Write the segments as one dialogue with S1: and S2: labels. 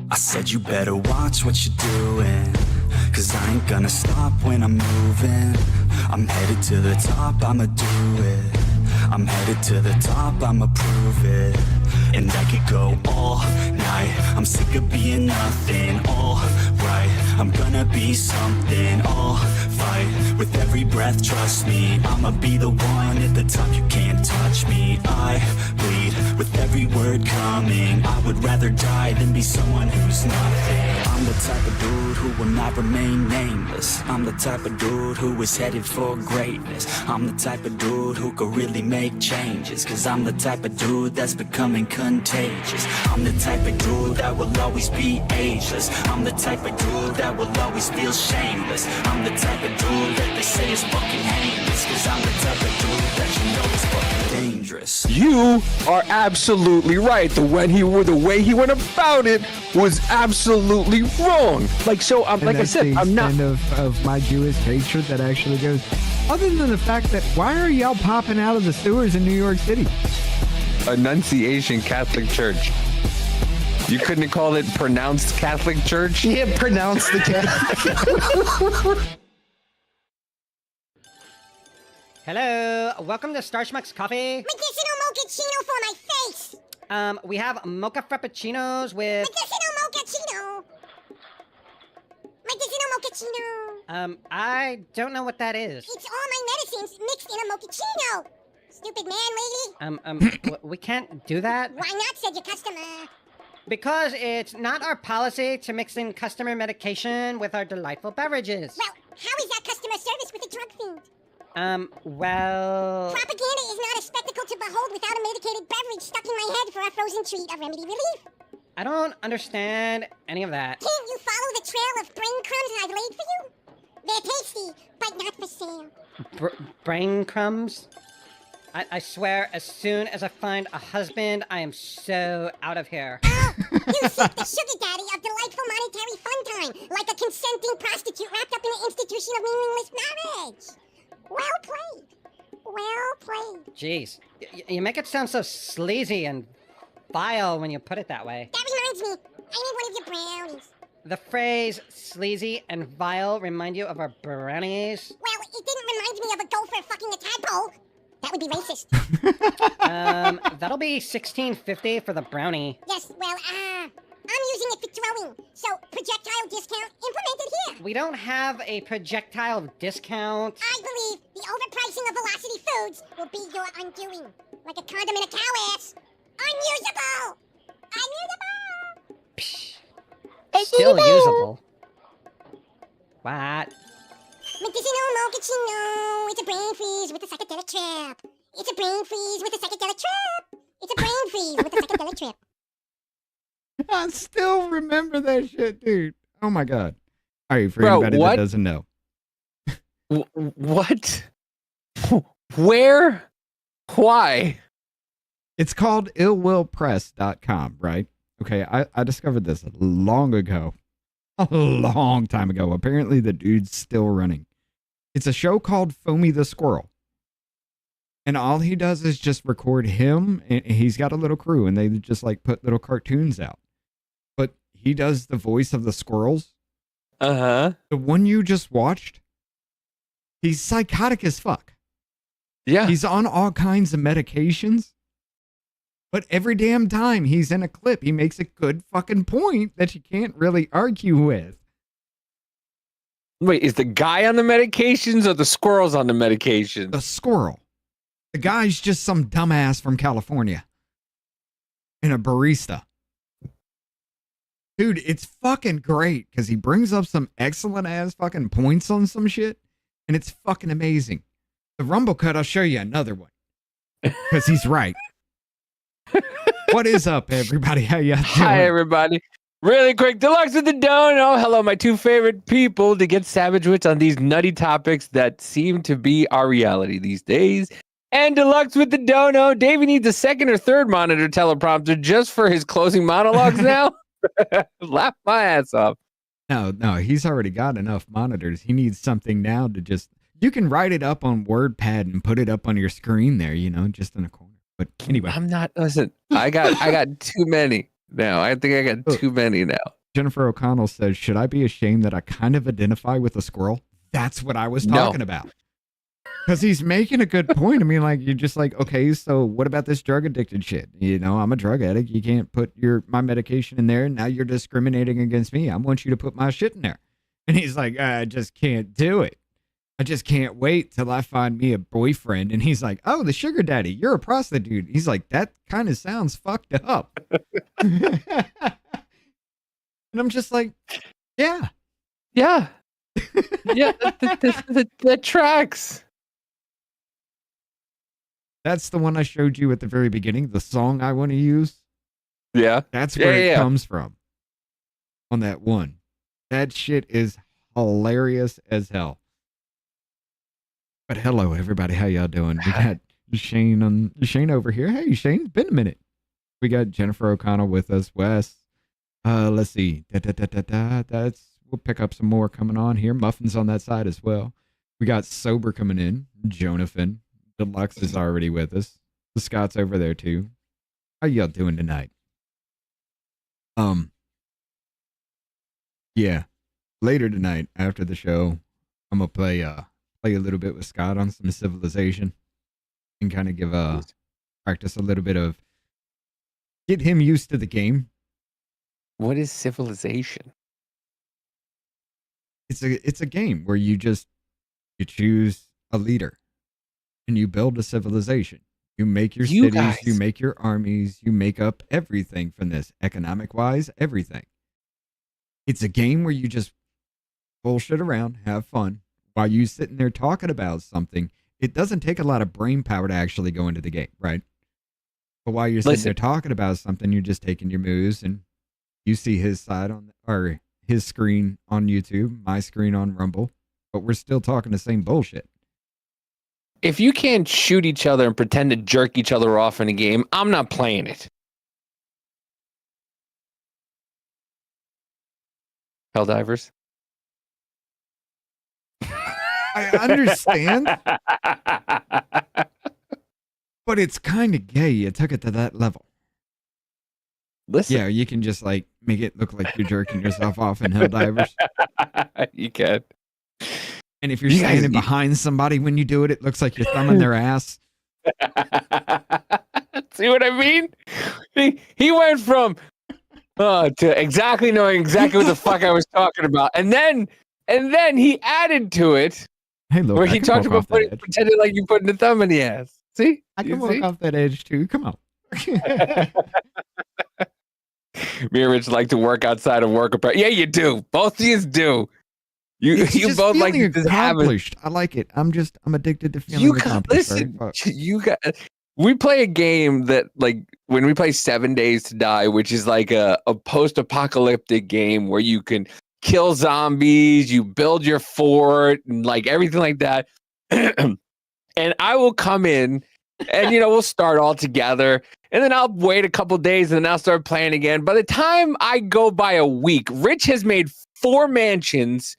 S1: I said you better watch what you're doing, 'cause I ain't gonna stop when I'm moving. I'm headed to the top, I'ma do it. I'm headed to the top, I'ma prove it. And I could go all night, I'm sick of being nothing. All right, I'm gonna be something. I'll fight with every breath, trust me. I'ma be the one at the top, you can't touch me. I bleed with every word coming. I would rather die than be someone who's nothing. I'm the type of dude who will not remain nameless. I'm the type of dude who is headed for greatness. I'm the type of dude who could really make changes, 'cause I'm the type of dude that's becoming contagious. I'm the type of dude that will always be ageless. I'm the type of dude that will always feel shameless. I'm the type of dude that they say is fucking heinous, 'cause I'm the type of dude that you know is fucking dangerous.
S2: You are absolutely right. The way he went about it was absolutely wrong. Like, so, like I said, I'm not.
S3: Of my Jewish hatred that actually goes, other than the fact that why are y'all popping out of the sewers in New York City?
S2: Annunciation Catholic Church. You couldn't have called it pronounced Catholic Church?
S4: Yeah, pronounce the Catholic.
S5: Hello, welcome to Starschmuck's Coffee.
S6: Medicinal mochaccino for my face!
S5: We have mocha frappuccinos with...
S6: Medicinal mochaccino! Medicinal mochaccino!
S5: I don't know what that is.
S6: It's all my medicines mixed in a mochaccino! Stupid man, lady!
S5: We can't do that.
S6: Why not, said your customer?
S5: Because it's not our policy to mix in customer medication with our delightful beverages.
S6: Well, how is that customer service with a drug fiend?
S5: Well...
S6: Propaganda is not a spectacle to behold without a medicated beverage stuck in my head for a frozen treat of remedy relief.
S5: I don't understand any of that.
S6: Can't you follow the trail of brain crumbs I've laid for you? They're tasty, but not for sale.
S5: Brain crumbs? I swear, as soon as I find a husband, I am so out of here.
S6: Oh, you seek the sugar daddy of delightful monetary fun time, like a consenting prostitute wrapped up in an institution of meaningless marriage. Well played. Well played.
S5: Jeez, you make it sound so sleazy and vile when you put it that way.
S6: That reminds me, I need one of your brownies.
S5: The phrase sleazy and vile remind you of our brownies?
S6: Well, it didn't remind me of a gopher fucking a tadpole. That would be racist.
S5: That'll be $16.50 for the brownie.
S6: Yes, well, I'm using it for throwing, so projectile discount implemented here.
S5: We don't have a projectile discount.
S6: I believe the overpricing of Velocity Foods will be your undoing. Like a condom in a cow ass. Unusable! Unusable!
S5: Psh. Still usable. What?
S6: Medicinal mochaccino. It's a brain freeze with a psychedelic trip. It's a brain freeze with a psychedelic trip. It's a brain freeze with a psychedelic trip.
S3: I still remember that shit, dude. Oh my god. All right, for anybody that doesn't know.
S2: What? Where? Why?
S3: It's called illwillpress.com, right? Okay, I discovered this long ago. A long time ago. Apparently the dude's still running. It's a show called Foamy the Squirrel. And all he does is just record him, and he's got a little crew, and they just like put little cartoons out. But he does the voice of the squirrels.
S2: Uh-huh.
S3: The one you just watched, he's psychotic as fuck.
S2: Yeah.
S3: He's on all kinds of medications. But every damn time he's in a clip, he makes a good fucking point that you can't really argue with.
S2: Wait, is the guy on the medications or the squirrels on the medications?
S3: The squirrel. The guy's just some dumbass from California. And a barista. Dude, it's fucking great because he brings up some excellent ass fucking points on some shit. And it's fucking amazing. The Rumble Cut, I'll show you another one. Because he's right. What is up, everybody? How y'all doing?
S2: Hi, everybody. Really quick, Deluxe with the Dono. Hello, my two favorite people to get savage wits on these nutty topics that seem to be our reality these days. And Deluxe with the Dono. Davey needs a second or third monitor teleprompter just for his closing monologues now. Laugh my ass off.
S3: No, he's already got enough monitors. He needs something now to just... You can write it up on WordPad and put it up on your screen there, just in a corner. But anyway.
S2: I'm not... Listen, I got too many now. I think I got too many now.
S3: Jennifer O'Connell says, should I be ashamed that I kind of identify with a squirrel? That's what I was talking about. Because he's making a good point. I mean, like, you're just like, okay, so what about this drug addicted shit? You know, I'm a drug addict. You can't put my medication in there. Now you're discriminating against me. I want you to put my shit in there. And he's like, I just can't do it. I just can't wait till I find me a boyfriend. And he's like, oh, the sugar daddy, you're a prostitute. He's like, that kind of sounds fucked up. And I'm just like, yeah.
S2: Yeah. Yeah, that tracks.
S3: That's the one I showed you at the very beginning, the song I want to use.
S2: Yeah.
S3: That's where it comes from. On that one. That shit is hilarious as hell. But hello, everybody. How y'all doing? We got Shane over here. Hey, Shane, it's been a minute. We got Jennifer O'Connell with us. Wes. Let's see. We'll pick up some more coming on here. Muffin's on that side as well. We got Sober coming in. Jonathan. Deluxe is already with us. The Scott's over there too. How y'all doing tonight? Yeah. Later tonight after the show, I'm gonna play a little bit with Scott on some Civilization and kind of give practice a little bit of get him used to the game.
S2: What is Civilization?
S3: It's a game where you choose a leader and you build a civilization. You make your cities, you make your armies, you make up everything from this, economic wise, everything. It's a game where you just bullshit around, have fun. While you sitting there talking about something, it doesn't take a lot of brain power to actually go into the game, right? But while you're sitting there talking about something, you're just taking your moves, and you see his side or his screen on YouTube, my screen on Rumble, but we're still talking the same bullshit.
S2: If you can't shoot each other and pretend to jerk each other off in a game, I'm not playing it. Helldivers.
S3: I understand, but it's kind of gay. You took it to that level.
S2: Listen.
S3: Yeah, you can just like make it look like you're jerking yourself off in Helldivers.
S2: You can.
S3: And if you're standing behind somebody when you do it, it looks like you're thumbing their ass.
S2: See what I mean? He went from to exactly knowing exactly what the fuck I was talking about, and then he added to it.
S3: Hey, look,
S2: where he talked about pretending like you putting the thumb in the ass. See,
S3: I can walk off that edge too. Come on.
S2: Me and Rich like to work outside of work. Yeah, you do. Both of you do. You both like to
S3: accomplished. I like it. I'm addicted to feeling accomplished.
S2: Listen, we play a game that, like, when we play 7 Days to Die, which is like a post-apocalyptic game where you can kill zombies, you build your fort, and like everything like that. And I will come in and, we'll start all together, and then I'll wait a couple days and then I'll start playing again. By the time I go by a week, Rich has made 4 mansions,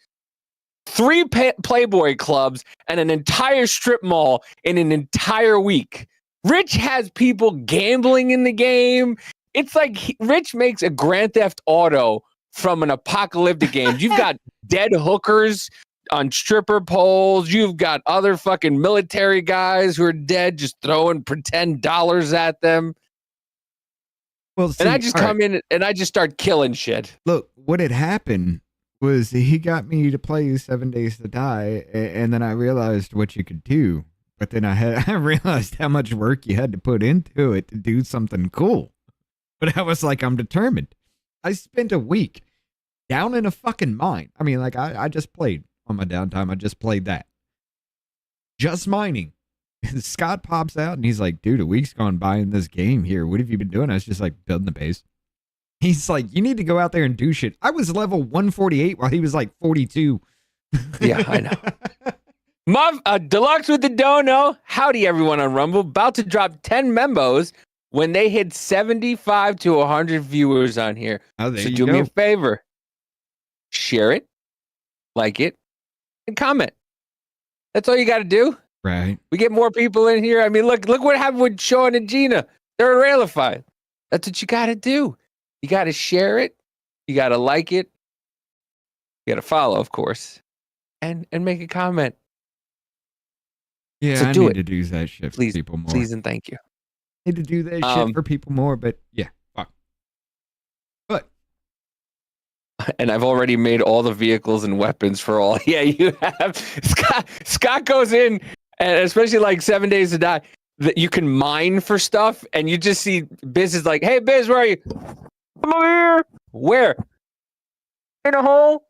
S2: 3 Playboy clubs, and an entire strip mall in an entire week. Rich has people gambling in the game. It's like Rich makes a Grand Theft Auto from an apocalyptic game. You've got dead hookers on stripper poles. You've got other fucking military guys who are dead, just throwing pretend dollars at them. Well, see, and I just come in and I just start killing shit.
S3: Look, what had happened was he got me to play 7 Days to Die, and then I realized what you could do. But then I realized how much work you had to put into it to do something cool. But I was like, I'm determined. I spent a week down in a fucking mine. I mean, like, I just played on my downtime. I just played that. Just mining. Scott pops out and he's like, dude, a week's gone by in this game here. What have you been doing? I was just like building the base. He's like, you need to go out there and do shit. I was level 148 while he was like 42.
S2: Yeah, I know. Deluxe with the dono. Howdy, everyone on Rumble. About to drop 10 membos when they hit 75 to 100 viewers on here.
S3: Oh,
S2: so do me a favor. Share it, like it, and comment. That's all you got to do.
S3: Right.
S2: We get more people in here. I mean, look what happened with Sean and Gina. They're railified. That's what you got to do. You got to share it, You got to like it. You got to follow, of course, and make a comment.
S3: Yeah,
S2: So
S3: I
S2: do
S3: need
S2: it.
S3: to do that shit for
S2: Please,
S3: people more.
S2: please, and thank you.
S3: Need to do that shit for people more, but yeah, fuck. But
S2: And I've already made all the vehicles and weapons for all. Yeah, you have. Scott goes in, and especially like 7 Days to Die, that you can mine for stuff, and you just see Biz is like, "Hey, Biz, where are you? I'm over here. Where? In a hole?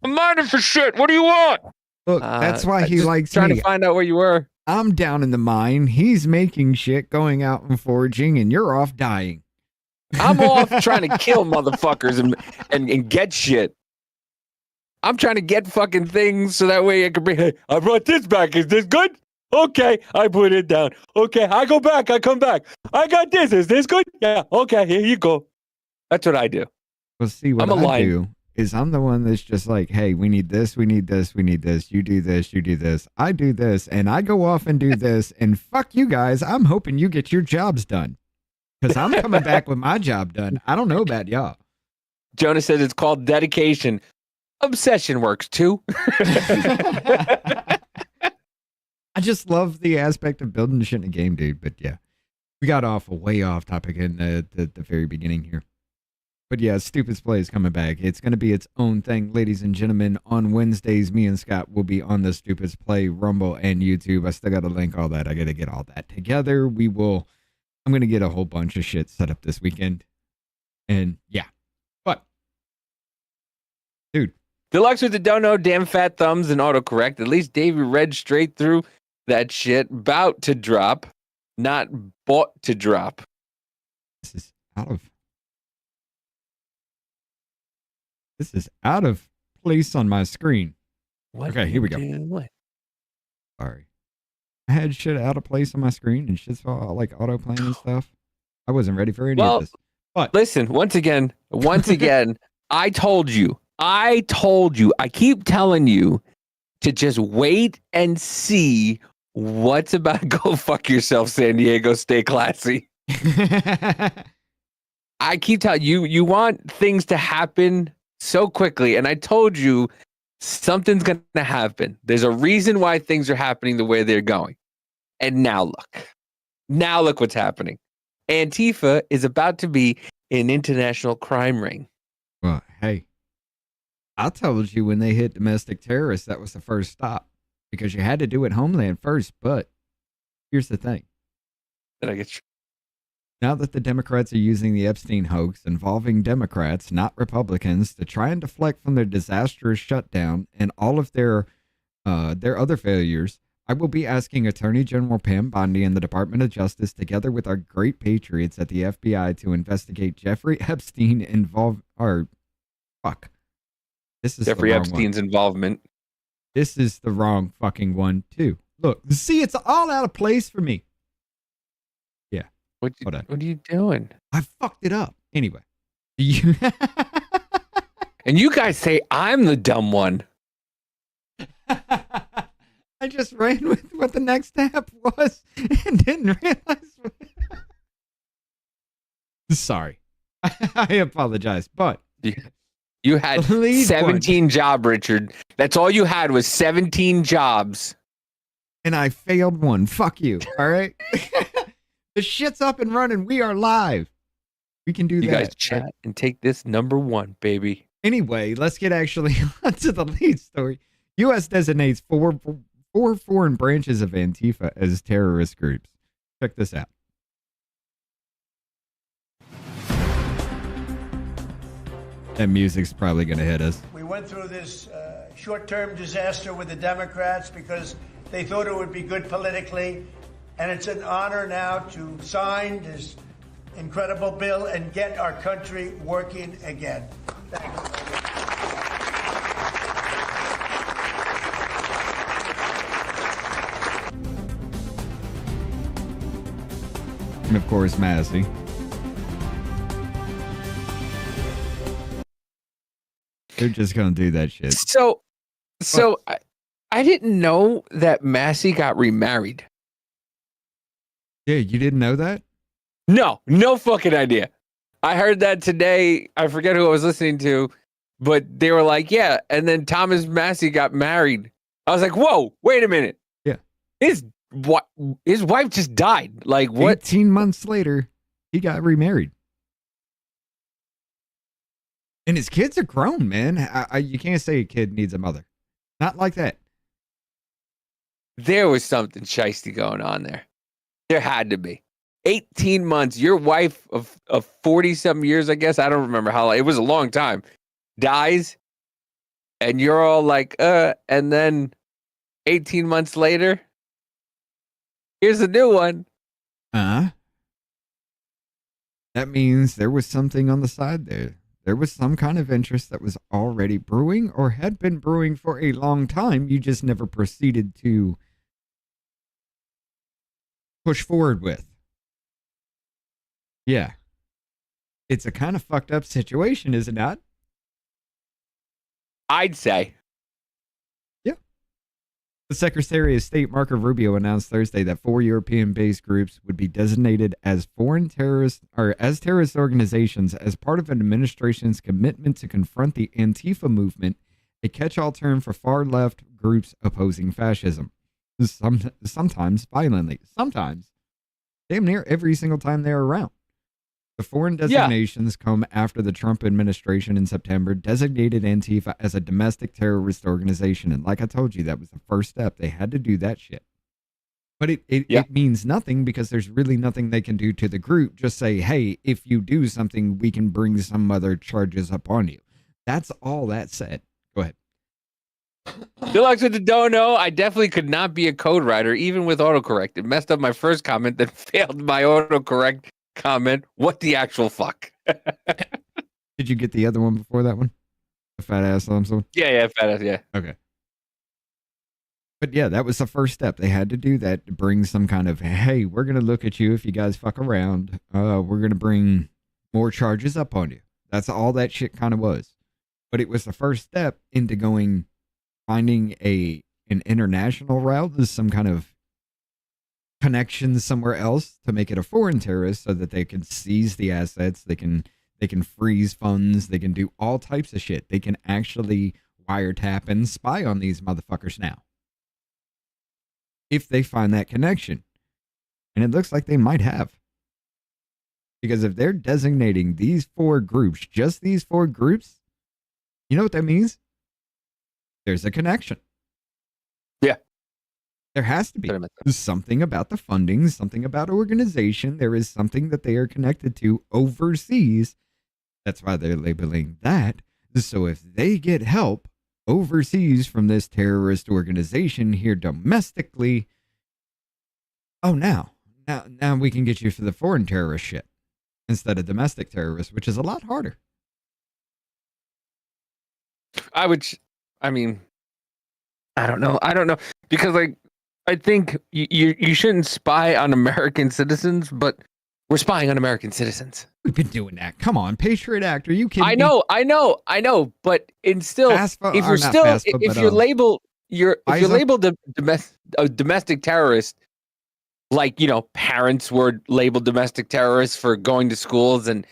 S2: I'm mining for shit. What do you want?"
S3: look, that's why he
S2: just
S3: likes
S2: trying
S3: me.
S2: to find out where you were.
S3: I'm down in the mine. He's making shit, going out and foraging, and you're off dying.
S2: I'm off trying to kill motherfuckers and get shit. I'm trying to get fucking things so that way I can bring. Hey, I brought this back. Is this good? Okay, I put it down. Okay, I go back. I come back. I got this. Is this good? Yeah. Okay, here you go. That's what I do.
S3: Well, see, what
S2: I'm a
S3: I
S2: lion.
S3: do is I'm the one that's just like, hey, we need this, we need this, we need this. You do this, you do this. I do this, and I go off and do this, and fuck you guys. I'm hoping you get your jobs done. Because I'm coming back with my job done. I don't know about y'all.
S2: Jonas says it's called dedication. Obsession works too.
S3: I just love the aspect of building shit in a game, dude. But yeah, we got way off topic in the very beginning here. But yeah, Stupid's Play is coming back. It's going to be its own thing, ladies and gentlemen. On Wednesdays, me and Scott will be on the Stupid's Play Rumble and YouTube. I still got to link all that. I got to get all that together. I'm going to get a whole bunch of shit set up this weekend. And yeah, but dude.
S2: Deluxe with the don't know, damn fat thumbs and autocorrect. At least Davey read straight through that shit. About to drop, not bought to drop.
S3: This is out of place on my screen.
S2: What
S3: Okay, here we go.
S2: What?
S3: Sorry. I had shit out of place on my screen and shit's all like autoplaying and stuff. I wasn't ready for any of this. But
S2: listen, once again, I told you. I keep telling you to just wait and see what's about to go fuck yourself, San Diego. Stay classy. I keep telling you, you want things to happen so quickly. And I told you something's going to happen. There's a reason why things are happening the way they're going. And now look what's happening. Antifa is about to be an international crime ring.
S3: Well, hey, I told you when they hit domestic terrorists, that was the first stop because you had to do it homeland first. But here's the thing.
S2: Did I get you?
S3: Now that the Democrats are using the Epstein hoax involving Democrats, not Republicans, to try and deflect from their disastrous shutdown and all of their other failures, I will be asking Attorney General Pam Bondi and the Department of Justice, together with our great patriots at the FBI, to investigate Jeffrey Epstein
S2: Jeffrey Epstein's involvement.
S3: This is the wrong fucking one, too. Look, see, it's all out of place for me. Yeah.
S2: What are you doing?
S3: I fucked it up. Anyway.
S2: And you guys say I'm the dumb one.
S3: I just ran with what the next step was and didn't realize. Sorry. I apologize, but
S2: you had 17 jobs, Richard. That's all you had was 17 jobs.
S3: And I failed one. Fuck you. All right. The shit's up and running. We are live. We can do that.
S2: You guys chat and take this number one, baby.
S3: Anyway, let's get actually onto the lead story. U.S. designates four foreign branches of Antifa as terrorist groups. Check this out. That music's probably going to hit us.
S7: We went through this short-term disaster with the Democrats because they thought it would be good politically. And it's an honor now to sign this incredible bill and get our country working again. Thank you.
S3: And of course, Massey. They're just going to do that shit.
S2: So I didn't know that Massey got remarried.
S3: Yeah, you didn't know that?
S2: No fucking idea. I heard that today. I forget who I was listening to, but they were like, yeah. And then Thomas Massey got married. I was like, whoa, wait a minute.
S3: Yeah.
S2: His wife just died. Like, what?
S3: 18 months later, he got remarried. And his kids are grown, man. You can't say a kid needs a mother. Not like that.
S2: There was something shiesty going on there. There had to be. 18 months. Your wife of 40-something years, I guess. I don't remember how long. It was a long time. Dies. And you're all like, and then 18 months later, here's a new one.
S3: That means there was something on the side there. There was some kind of interest that was already brewing or had been brewing for a long time. You just never proceeded to push forward with. Yeah. It's a kind of fucked up situation, is it not?
S2: I'd say.
S3: Yeah. The Secretary of State Marco Rubio announced Thursday that 4 European-based groups would be designated as foreign terrorist or as terrorist organizations as part of an administration's commitment to confront the Antifa movement, a catch-all term for far-left groups opposing fascism. Sometimes violently. Sometimes. Damn near every single time they're around. The foreign designations come after the Trump administration in September designated Antifa as a domestic terrorist organization. And like I told you, that was the first step. They had to do that shit. But it means nothing because there's really nothing they can do to the group. Just say, hey, if you do something, we can bring some other charges upon you. That's all that said. Go ahead.
S2: Deluxe with the don't know. I definitely could not be a code writer, even with autocorrect. It messed up my first comment, then failed my autocorrect comment. What the actual fuck?
S3: Did you get the other one before that one? The fat ass lump?
S2: Yeah, fat ass, yeah.
S3: Okay. But yeah, that was the first step. They had to do that to bring some kind of, hey, we're going to look at you if you guys fuck around. We're going to bring more charges up on you. That's all that shit kind of was. But it was the first step into finding an international route. There's some kind of connection somewhere else to make it a foreign terrorist so that they can seize the assets. They can freeze funds. They can do all types of shit. They can actually wiretap and spy on these motherfuckers now, if they find that connection. And it looks like they might have. Because if they're designating these 4 groups, just these 4 groups, you know what that means? There's a connection.
S2: Yeah.
S3: There has to be. There's something about the funding, something about organization. There is something that they are connected to overseas. That's why they're labeling that. So if they get help overseas from this terrorist organization here domestically, now we can get you for the foreign terrorist shit instead of domestic terrorists, which is a lot harder.
S2: I don't know because I think you shouldn't spy on American citizens, but we're spying on American citizens.
S3: We've been doing that. Come on, Patriot Act. Are you kidding me?
S2: I know. But if you're labeled a domestic terrorist, like, parents were labeled domestic terrorists for going to schools and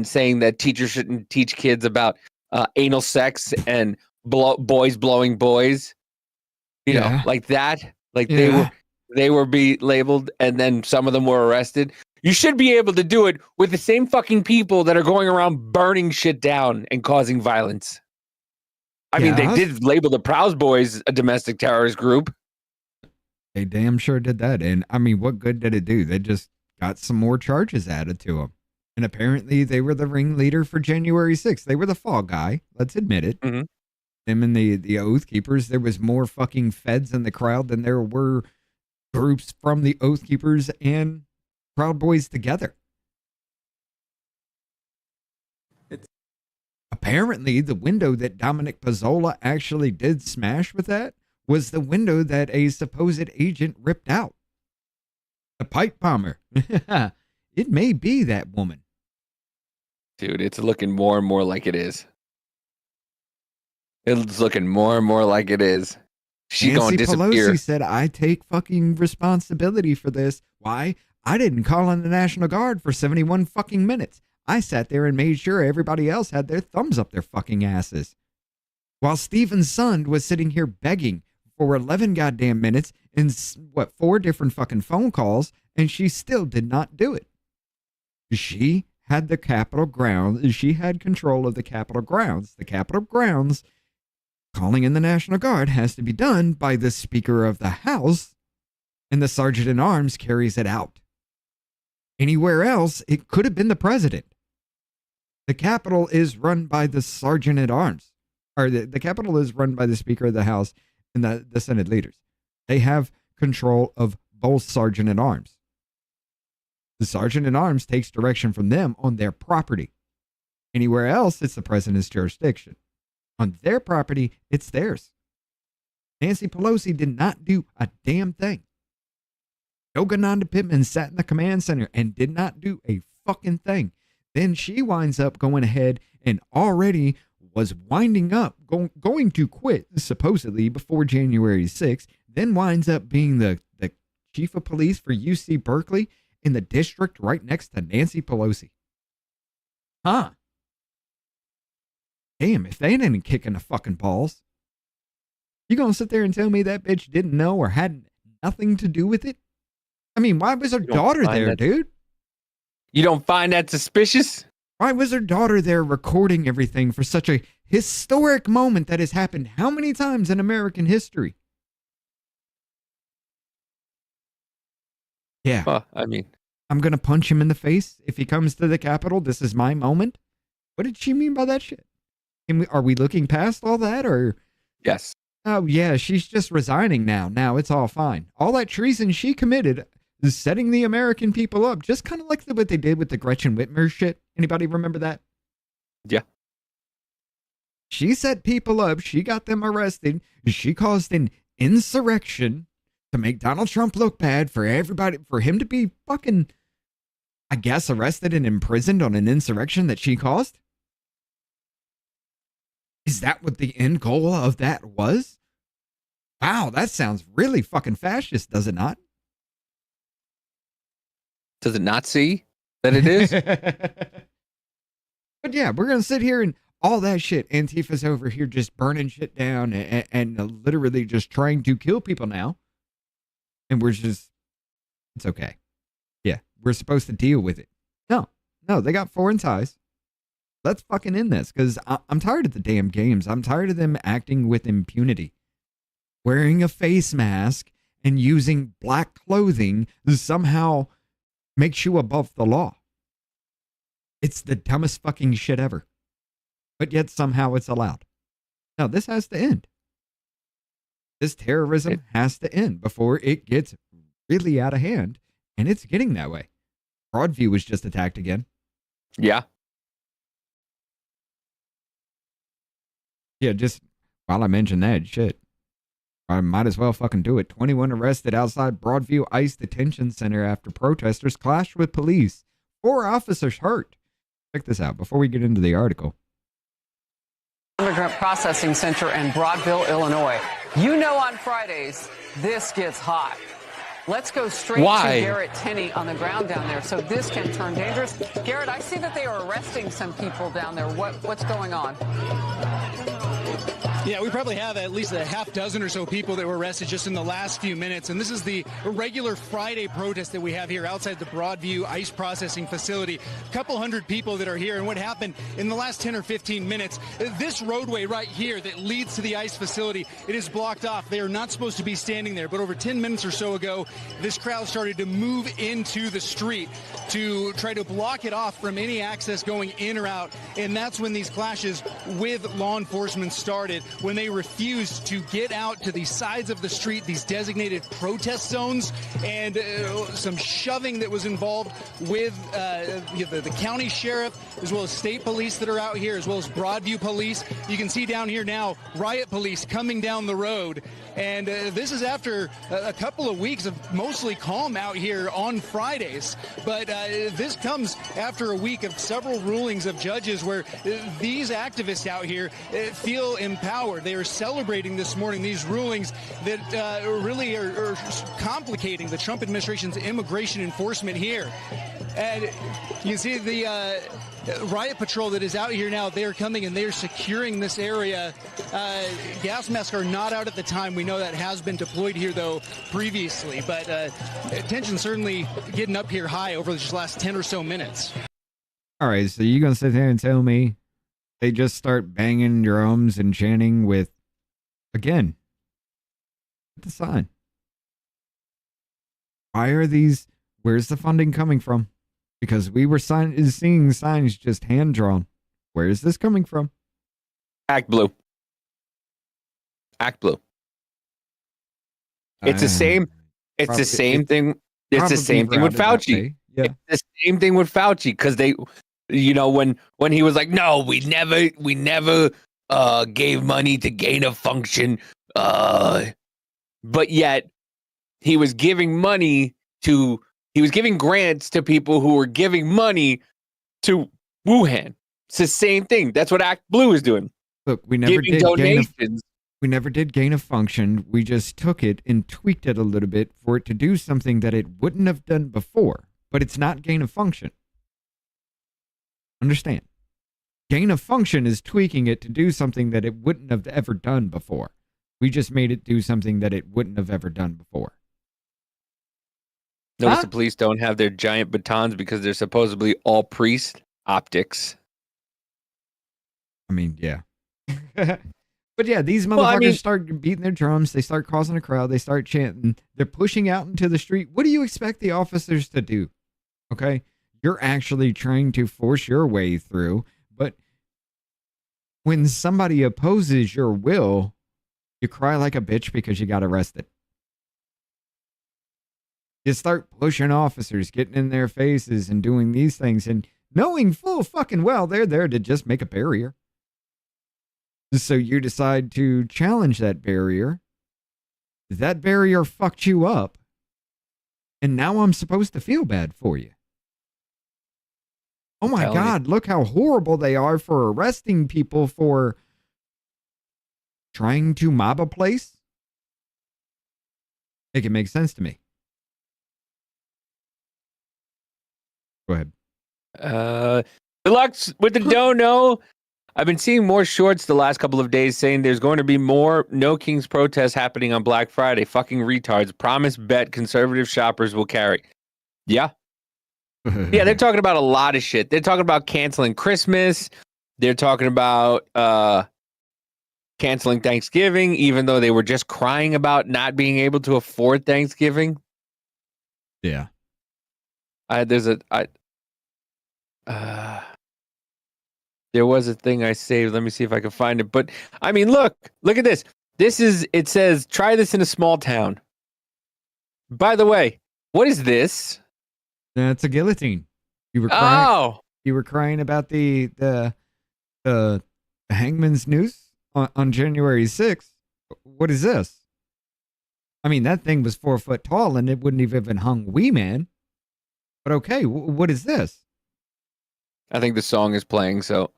S2: saying that teachers shouldn't teach kids about anal sex and boys blowing boys, you know, like that. Like they were be labeled, and then some of them were arrested. You should be able to do it with the same fucking people that are going around burning shit down and causing violence. I mean, they did label the Proud Boys a domestic terrorist group.
S3: They damn sure did that. And I mean, what good did it do? They just got some more charges added to them. And apparently they were the ringleader for January 6th. They were the fall guy. Let's admit it.
S2: Mm-hmm.
S3: Them and the Oath Keepers. There was more fucking feds in the crowd than there were groups from the Oath Keepers and Proud Boys together. Apparently, the window that Dominic Pizzola actually did smash with that was the window that a supposed agent ripped out. The pipe bomber. It may be that woman.
S2: Dude, it's looking more and more like it is. It's looking more and more like it is. She's going to disappear.
S3: Pelosi said, I take fucking responsibility for this. Why? I didn't call on the National Guard for 71 fucking minutes. I sat there and made sure everybody else had their thumbs up their fucking asses. While Stephen's son was sitting here begging for 11 goddamn minutes and 4 different fucking phone calls, and she still did not do it. She had the Capitol grounds. She had control of the Capitol grounds. The Capitol grounds, calling in the National Guard has to be done by the Speaker of the House, and the Sergeant-at-Arms carries it out. Anywhere else, it could have been the president. The Capitol is run by the Sergeant-at-Arms, or the Capitol is run by the Speaker of the House and the Senate leaders. They have control of both Sergeant-at-Arms. The Sergeant-at-Arms takes direction from them on their property. Anywhere else, it's the president's jurisdiction. On their property, it's theirs. Nancy Pelosi did not do a damn thing. Yogananda Pittman sat in the command center and did not do a fucking thing. Then she winds up going ahead and already was winding up, going to quit, supposedly, before January 6th, then winds up being the chief of police for UC Berkeley in the district right next to Nancy Pelosi. Huh. Damn, if they ain't kicking the fucking balls. You gonna sit there and tell me that bitch didn't know or had nothing to do with it? I mean, why was her daughter there, dude?
S2: You don't find that suspicious?
S3: Why was her daughter there recording everything for such a historic moment that has happened how many times in American history? Yeah.
S2: I mean,
S3: I'm going to punch him in the face if he comes to the Capitol. This is my moment. What did she mean by that shit? Are we looking past all that, or?
S2: Yes.
S3: Oh, yeah, she's just resigning now. Now it's all fine. All that treason she committed is setting the American people up, just kind of like what they did with the Gretchen Whitmer shit. Anybody remember that?
S2: Yeah.
S3: She set people up. She got them arrested. She caused an insurrection to make Donald Trump look bad, for everybody, for him to be fucking, I guess, arrested and imprisoned on an insurrection that she caused. Is that what the end goal of that was? Wow, that sounds really fucking fascist, does it not?
S2: Does it not see that it is?
S3: But yeah, we're going to sit here and all that shit. Antifa's over here just burning shit down and literally just trying to kill people now. And we're just, it's okay. Yeah, we're supposed to deal with it. No, they got foreign ties. Let's fucking end this, because I'm tired of the damn games. I'm tired of them acting with impunity. Wearing a face mask and using black clothing somehow makes you above the law. It's the dumbest fucking shit ever. But yet somehow it's allowed. Now, this has to end. This terrorism has to end before it gets really out of hand, and it's getting that way. Broadview was just attacked again.
S2: Yeah.
S3: Yeah, just while I mentioned that shit, I might as well fucking do it. 21 arrested outside Broadview ICE detention center after protesters clashed with police. 4 officers hurt. Check this out before we get into the article.
S8: Immigrant Processing Center in Broadville, Illinois. You know, on Fridays, this gets hot. Let's go straight to Garrett Tenney on the ground down there so this can turn dangerous. Garrett, I see that they are arresting some people down there. What's going on?
S9: Yeah, we probably have at least a half dozen or so people that were arrested just in the last few minutes. And this is the regular Friday protest that we have here outside the Broadview ICE processing facility. A couple hundred people that are here. And what happened in the last 10 or 15 minutes, this roadway right here that leads to the ICE facility, it is blocked off. They are not supposed to be standing there. But over 10 minutes or so ago, this crowd started to move into the street to try to block it off from any access going in or out. And that's when these clashes with law enforcement started, when they refused to get out to the sides of the street, these designated protest zones, and some shoving that was involved with the county sheriff, as well as state police that are out here, as well as Broadview police. You can see down here now riot police coming down the road. And this is after a couple of weeks of mostly calm out here on Fridays. But this comes after a week of several rulings of judges where these activists out here feel empowered. They are celebrating this morning these rulings that really are complicating the Trump administration's immigration enforcement here. And you can see the riot patrol that is out here now. They are coming and they are securing this area. Gas masks are not out at the time. We know that has been deployed here, though, previously. But tension certainly getting up here high over the last 10 or so minutes.
S3: All right, so you're going to sit there and tell me they just start banging drums and chanting with, again, the sign. Why are these, where's the funding coming from? Because we were seeing signs just hand-drawn. Where is this coming from?
S2: Act Blue. Act Blue. It's the same. It's the same thing. It's the same thing with Fauci.
S3: Yeah.
S2: It's the same thing with Fauci because they, you know, when he was like, no, we never gave money to gain of function, but yet he was giving money to, he was giving grants to people who were giving money to Wuhan. It's the same thing. That's what Act Blue is doing.
S3: Look, we never
S2: Giving
S3: did
S2: donations.
S3: we never did gain of function. We just took it and tweaked it a little bit for it to do something that it wouldn't have done before. But it's not gain of function. Understand? Gain of function is tweaking it to do something that it wouldn't have ever done before. We just made it do something that it wouldn't have ever done before.
S2: Notice the police don't have their giant batons because they're supposedly all priest optics.
S3: I mean, yeah. But yeah, these motherfuckers start beating their drums. They start causing a crowd. They start chanting. They're pushing out into the street. What do you expect the officers to do? Okay? You're actually trying to force your way through. But when somebody opposes your will, you cry like a bitch because you got arrested. You start pushing officers, getting in their faces and doing these things and knowing full fucking well they're there to just make a barrier. So you decide to challenge that barrier. That barrier fucked you up. And now I'm supposed to feel bad for you. Oh my God, look how horrible they are for arresting people for trying to mob a place. Make it make sense to me. Go ahead.
S2: Deluxe with the dono. I've been seeing more shorts the last couple of days saying there's going to be more No Kings protests happening on Black Friday. Fucking retards. Promise bet conservative shoppers will carry. Yeah. Yeah, they're talking about a lot of shit. They're talking about canceling Christmas. They're talking about canceling Thanksgiving, even though they were just crying about not being able to afford Thanksgiving.
S3: Yeah.
S2: There was a thing I saved. Let me see if I can find it. But I mean, look at this. It says, try this in a small town. By the way, what is this?
S3: That's a guillotine. You were crying. You were crying about the hangman's noose on January 6th. What is this? I mean, that thing was 4 foot tall and it wouldn't have even hung Wee Man. But okay, what is this?
S2: I think the song is playing, so.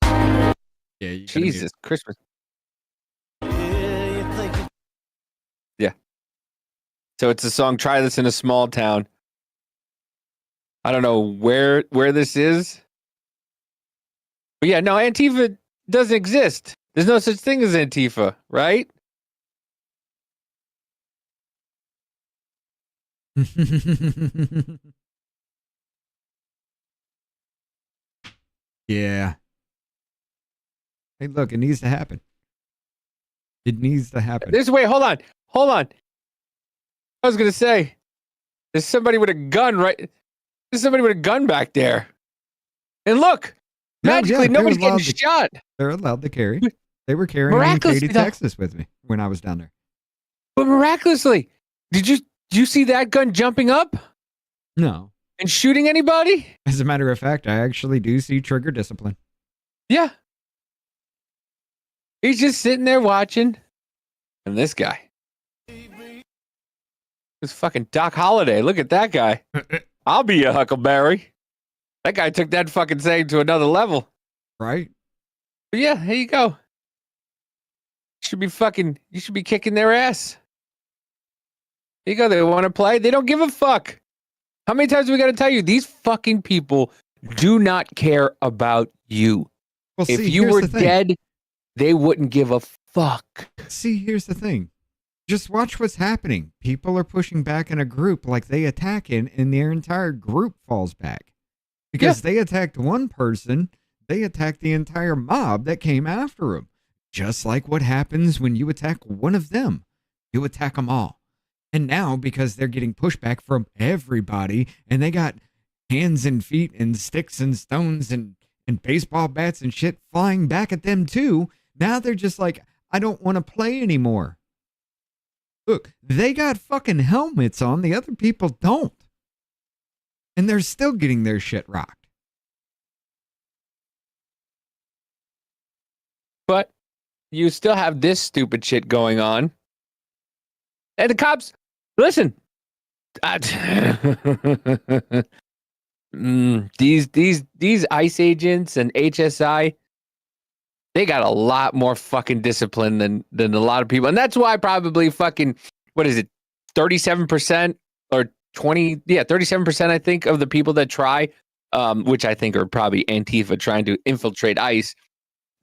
S3: Yeah,
S2: Jesus, Christmas. Yeah. So it's a song, Try This in a Small Town. I don't know where this is. But yeah, no, Antifa doesn't exist. There's no such thing as Antifa, right?
S3: Yeah. Hey, look, it needs to happen. It needs to happen.
S2: This way, hold on. I was gonna say, there's somebody with a gun, right? There's somebody with a gun back there. And look, magically, nobody's getting shot.
S3: They're allowed to carry. They were carrying in Katy, Texas with me when I was down there.
S2: But miraculously, did you see that gun jumping up?
S3: No.
S2: And shooting anybody?
S3: As a matter of fact, I actually do see trigger discipline.
S2: Yeah. He's just sitting there watching. And this guy. It's fucking Doc Holliday. Look at that guy. I'll be a Huckleberry. That guy took that fucking saying to another level.
S3: Right?
S2: But yeah, here you go. You should be kicking their ass. You go, they want to play. They don't give a fuck. How many times we got to tell you? These fucking people do not care about you.
S3: Well,
S2: if
S3: see,
S2: you
S3: here's
S2: were
S3: the thing.
S2: dead, they wouldn't give a fuck.
S3: See, here's the thing. Just watch what's happening. People are pushing back in a group like they attack in, and their entire group falls back. Because they attacked one person, they attacked the entire mob that came after them. Just like what happens when you attack one of them. You attack them all. And now, because they're getting pushback from everybody, and they got hands and feet and sticks and stones and baseball bats and shit flying back at them too, now they're just like, I don't want to play anymore. Look, they got fucking helmets on, the other people don't. And they're still getting their shit rocked.
S2: But you still have this stupid shit going on. And the cops, listen. These ICE agents and HSI, they got a lot more fucking discipline than a lot of people. And that's why probably fucking, what is it, 37% or 37%, I think, of the people that try, which I think are probably Antifa trying to infiltrate ICE,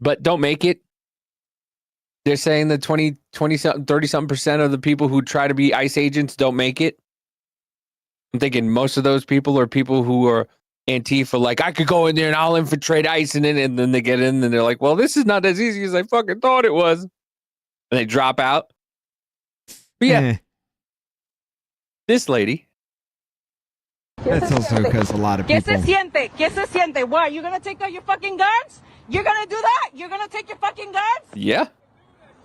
S2: but don't make it. They're saying that 30-something% of the people who try to be ICE agents don't make it. I'm thinking most of those people are people who are Antifa, like, I could go in there and I'll infiltrate ICE, and then they get in and they're like, well, this is not as easy as I fucking thought it was. And they drop out. But yeah, this lady.
S3: That's also because a lot of people.
S10: ¿Qué se siente? ¿Qué se siente? Why? You're gonna take out your fucking guns? You're gonna do that? You're gonna take your fucking guns?
S2: Yeah.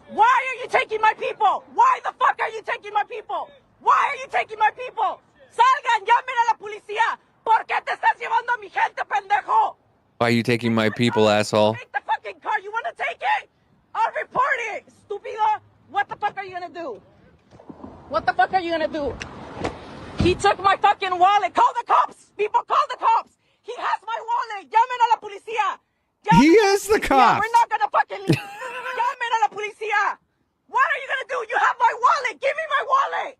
S10: Why are you taking my people? Why the fuck are you taking my people? Why are you taking my people? Salgan, llamen a la policía. ¿Por qué te estás llevando a mi gente, pendejo?
S2: Why are you taking my people, asshole?
S10: Take the fucking car. You wanna take it? I'll report it, stupido. What the fuck are you gonna do? What the fuck are you gonna do? He took my fucking wallet. Call the cops. People, call the cops. He has my wallet. Llamen a la policía.
S3: He is the cops.
S10: We're not gonna fucking leave. Llamen a la policía. What are you gonna do? You have my wallet. Give me my wallet.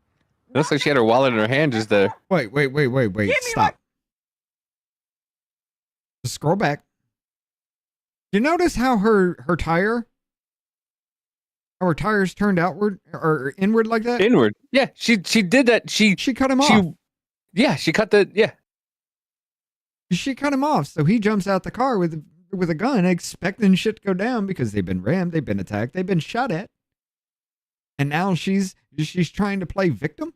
S2: It looks like she had her wallet in her hand just there.
S3: Wait. Stop. Just scroll back. You notice how her tires turned outward or inward like that?
S2: Inward. Yeah, she did that. She
S3: cut him off.
S2: Yeah, she cut the, yeah.
S3: She cut him off, so he jumps out the car with a gun, expecting shit to go down because they've been rammed, they've been attacked, they've been shot at. And now she's trying to play victim?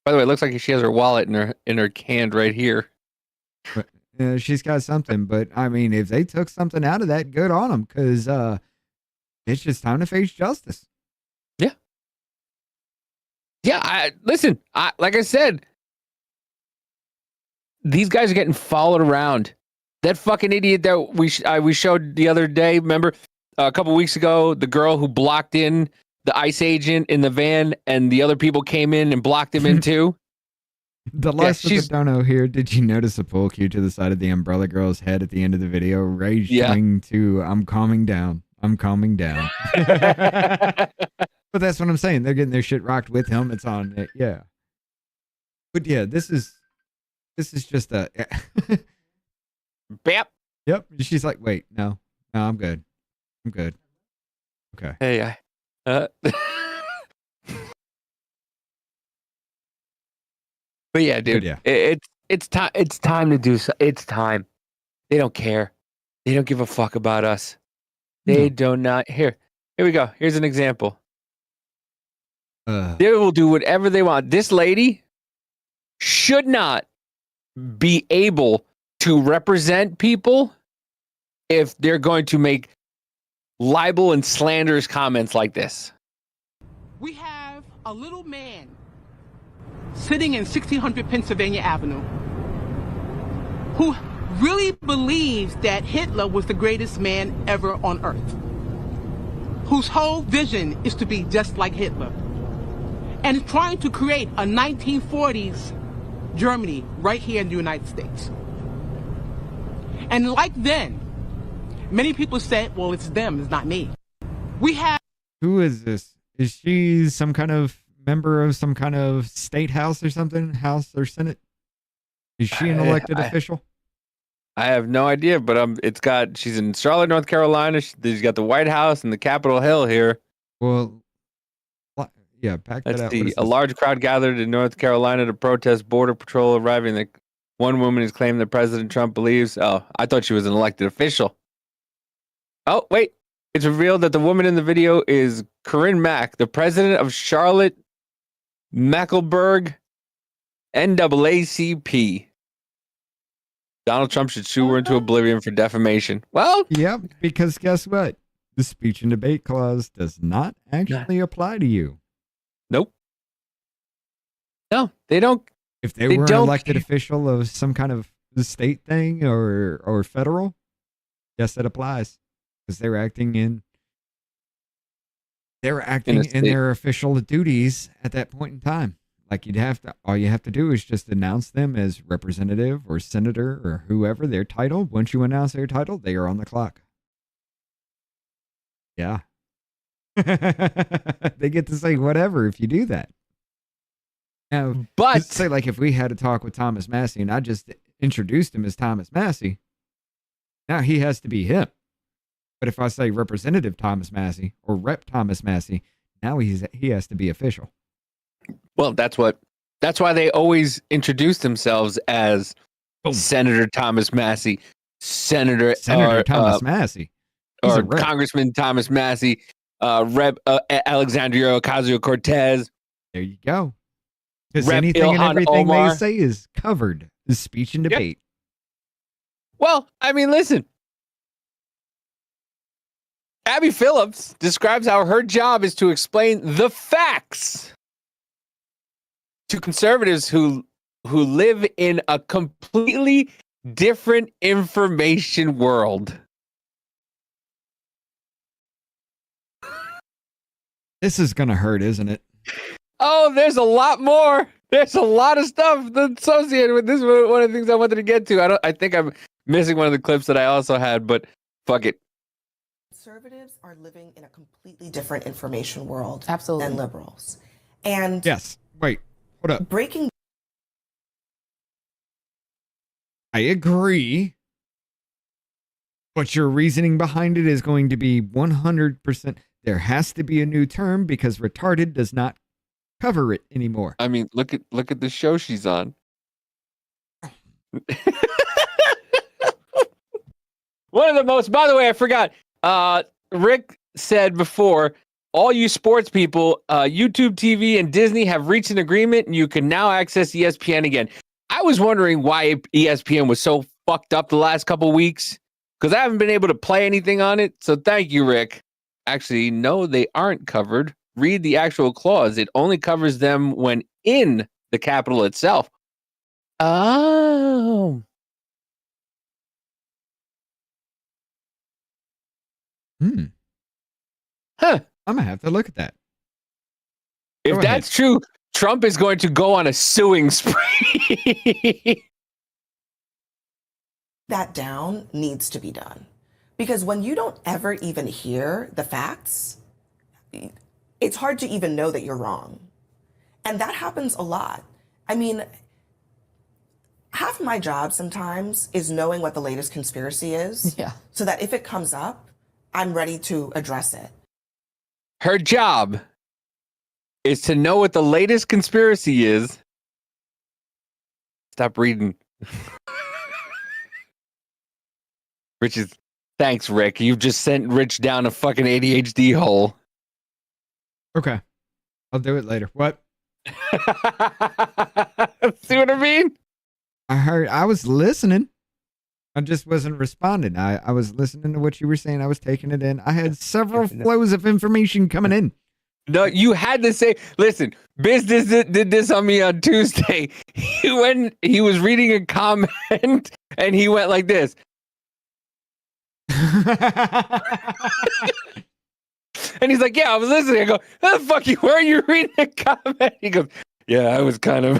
S2: By the way, it looks like she has her wallet in her hand right here.
S3: She's got something, but I mean, if they took something out of that, good on them, because it's just time to face justice.
S2: Yeah. Yeah, listen, like I said, these guys are getting followed around. That fucking idiot that we showed the other day, remember, a couple weeks ago, the girl who blocked in the ICE agent in the van, and the other people came in and blocked him in too.
S3: The last of the dono here, did you notice a pull cue to the side of the umbrella girl's head at the end of the video? Raging to, I'm calming down. I'm calming down. But that's what I'm saying. They're getting their shit rocked with helmets on. Yeah. But yeah, this is just a...
S2: Bap.
S3: Yep. She's like, wait, no, I'm good. I'm good. Okay.
S2: Hey, but yeah, dude,
S3: yeah.
S2: It's time. It's time to do so. It's time. They don't care. They don't give a fuck about us. They do not. Here we go. Here's an example. They will do whatever they want. This lady should not be able to represent people if they're going to make libel and slanderous comments like this.
S11: We have a little man sitting in 1600 Pennsylvania Avenue who really believes that Hitler was the greatest man ever on earth, whose whole vision is to be just like Hitler, and is trying to create a 1940s Germany right here in the United States. And like then, many people said, well, it's them, it's not me. We have...
S3: Who is this? Is she some kind of member of some kind of state house or something, House or Senate? Is she an elected official?
S2: I have no idea, but she's in Charlotte, North Carolina. She's got the White House and the Capitol Hill here.
S3: Well, yeah, back that up.
S2: A large crowd gathered in North Carolina to protest Border Patrol arriving. One woman has claimed that President Trump believes. Oh, I thought she was an elected official. Oh, wait. It's revealed that the woman in the video is Corinne Mack, the president of Charlotte Mecklenburg NAACP. Donald Trump should sue her into oblivion for defamation. Well,
S3: yep, because guess what? The speech and debate clause does not actually apply to you.
S2: Nope. No, they don't.
S3: If they were an elected official of some kind of state thing or federal, yes, that applies because they're acting in their official duties at that point in time. Like all you have to do is just announce them as representative or senator or whoever their title. Once you announce their title, they are on the clock. Yeah. They get to say whatever if you do that. Now, but say like if we had a talk with Thomas Massey and I just introduced him as Thomas Massey, now he has to be him. But if I say Representative Thomas Massey or Rep Thomas Massey, now he has to be official.
S2: Well, that's why they always introduce themselves as Senator Thomas Massey, Senator
S3: Thomas Massey,
S2: or Congressman Thomas Massey, Rep Alexandria Ocasio-Cortez.
S3: There you go. Because anything and everything they say is covered. Is speech and debate.
S2: Yep. Well, I mean, listen. Abby Phillips describes how her job is to explain the facts to conservatives who live in a completely different information world.
S3: This is going to hurt, isn't it?
S2: Oh, there's a lot more. There's a lot of stuff that's associated with this. One of the things I wanted to get to. I think I'm missing one of the clips that I also had, but fuck it.
S12: Conservatives are living in a completely different information world
S13: Absolutely.
S12: than liberals. And
S3: yes, wait, hold up.
S12: Breaking.
S3: I agree. But your reasoning behind it is going to be 100%. There has to be a new term because retarded does not cover it anymore.
S2: I mean, look at the show she's on. One of the most, by the way, I forgot. Rick said before, all you sports people, YouTube TV and Disney have reached an agreement and you can now access ESPN again. I was wondering why ESPN was so fucked up the last couple weeks because I haven't been able to play anything on it. So thank you, Rick. Actually, no, they aren't covered. Read the actual clause. It only covers them when in the Capitol itself. Oh. Huh.
S3: I'm going to have to look at that.
S2: If that's true, Trump is going to go on a suing spree.
S12: That down needs to be done. Because when you don't ever even hear the facts, it's hard to even know that you're wrong. And that happens a lot. I mean, half my job sometimes is knowing what the latest conspiracy is.
S13: Yeah.
S12: So that if it comes up, I'm ready to address it.
S2: Her job is to know what the latest conspiracy is. Stop reading. Thanks, Rick. You've just sent Rich down a fucking ADHD hole.
S3: Okay. I'll do it later. What?
S2: See what I mean?
S3: I was listening. I just wasn't responding. I was listening to what you were saying. I was taking it in. I had several flows of information coming in.
S2: No, you had to say, listen, Business did this on me on Tuesday. He was reading a comment and he went like this. And he's like, yeah, I was listening. I go, how the fuck were you reading a comment? He goes, yeah, I was kind of.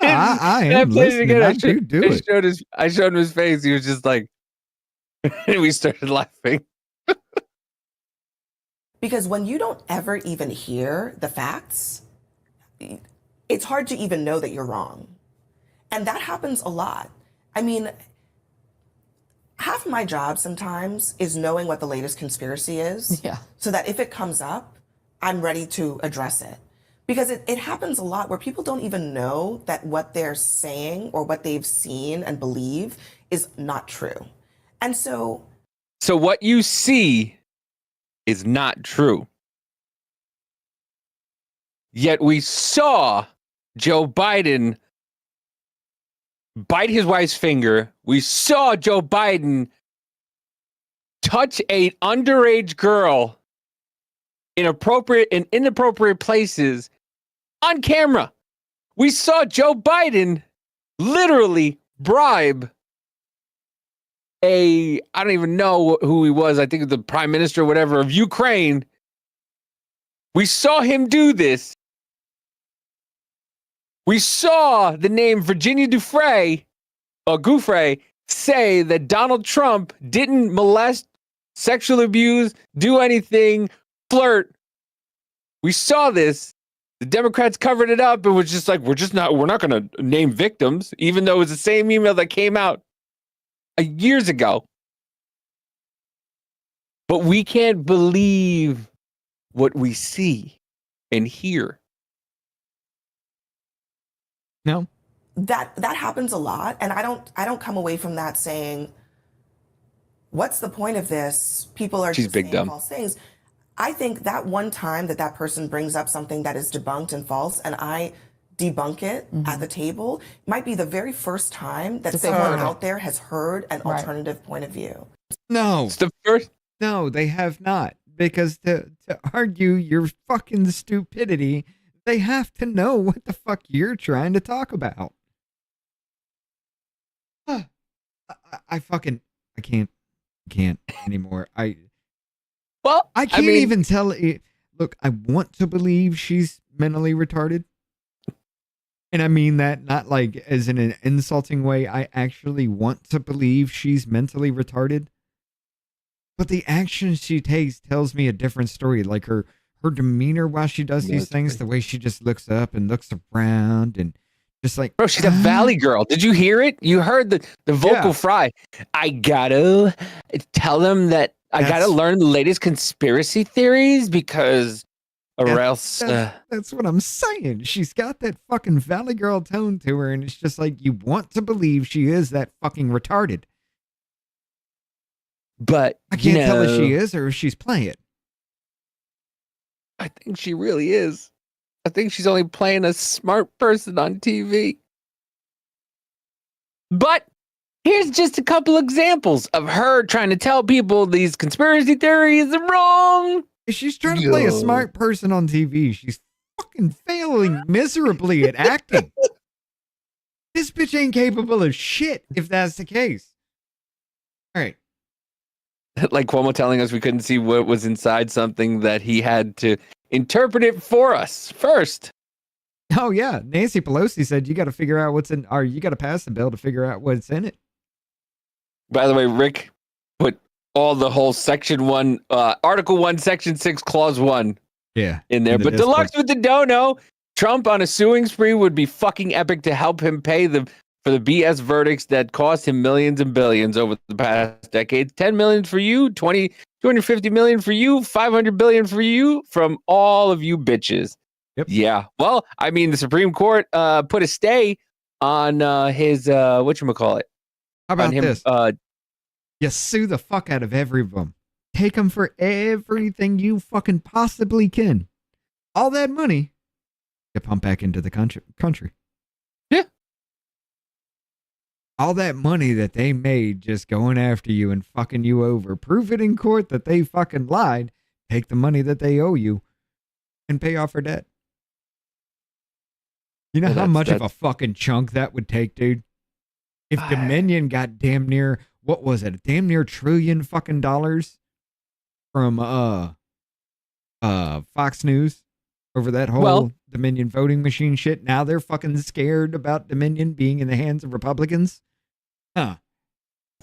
S3: I am listening. I
S2: showed him his face. He was just like, and we started laughing.
S12: Because when you don't ever even hear the facts, it's hard to even know that you're wrong. And that happens a lot. I mean, half my job sometimes is knowing what the latest conspiracy is.
S13: Yeah.
S12: So that if it comes up, I'm ready to address it. Because it happens a lot where people don't even know that what they're saying or what they've seen and believe is not true. And so
S2: what you see is not true. Yet we saw Joe Biden bite his wife's finger. We saw Joe Biden touch an underage girl in inappropriate places on camera. We saw Joe Biden literally bribe I don't even know who he was. I think the prime minister or whatever of Ukraine. We saw him do this. We saw the name Virginia Giuffre say that Donald Trump didn't molest, sexually abuse, do anything, flirt. We saw this. The Democrats covered it up and was just like, we're not going to name victims, even though it was the same email that came out years ago. But we can't believe what we see and hear.
S3: No.
S12: That happens a lot, and I don't come away from that saying, what's the point of this? People are
S2: She's
S12: just
S2: big
S12: saying
S2: dumb.
S12: false things. I think that one time that person brings up something that is debunked and false, and I debunk it at the table, might be the very first time that someone out there has heard an alternative point of view.
S3: No.
S2: It's the first.
S3: No, they have not. Because to argue your fucking stupidity, they have to know what the fuck you're trying to talk about. I can't anymore. I can't even tell it. Look, I want to believe she's mentally retarded. And I mean that not like as in an insulting way. I actually want to believe she's mentally retarded. But the action she takes tells me a different story. Like her demeanor while she does these things, the way she just looks up and looks around and just like,
S2: bro, she's a valley girl. Did you hear it? You heard the vocal fry. I gotta tell them that I gotta learn the latest conspiracy theories because or else
S3: that's what I'm saying. She's got that fucking valley girl tone to her, and it's just like you want to believe she is that fucking retarded.
S2: But
S3: I can't tell if she is or if she's playing it.
S2: I think she really is. I think she's only playing a smart person on TV. But here's just a couple examples of her trying to tell people these conspiracy theories are wrong.
S3: If she's trying to play a smart person on TV, she's fucking failing miserably at acting. This bitch ain't capable of shit if that's the case. All right.
S2: Like Cuomo telling us we couldn't see what was inside something that he had to interpret it for us first.
S3: Oh, yeah. Nancy Pelosi said you got to figure out what's in, or you got to pass the bill to figure out what's in it.
S2: By the way, Rick put all the whole Section 1, Article 1, Section 6, Clause 1 in there. But Deluxe with the dono, Trump on a suing spree would be fucking epic to help him pay for the BS verdicts that cost him millions and billions over the past decades. 10 million for you, 250 million for you, 500 billion for you, from all of you bitches.
S3: Yep.
S2: Yeah. Well, I mean, the Supreme Court put a stay on his whatchamacallit.
S3: How about this? You sue the fuck out of every of them. Take them for everything you fucking possibly can. All that money, you pump back into the country.
S2: Yeah.
S3: All that money that they made just going after you and fucking you over. Prove it in court that they fucking lied. Take the money that they owe you and pay off her debt. You know how much of a fucking chunk that would take, dude? If Dominion got damn near, what was it? Damn near $1 trillion fucking dollars from Fox News over that whole Dominion voting machine shit. Now they're fucking scared about Dominion being in the hands of Republicans. Huh.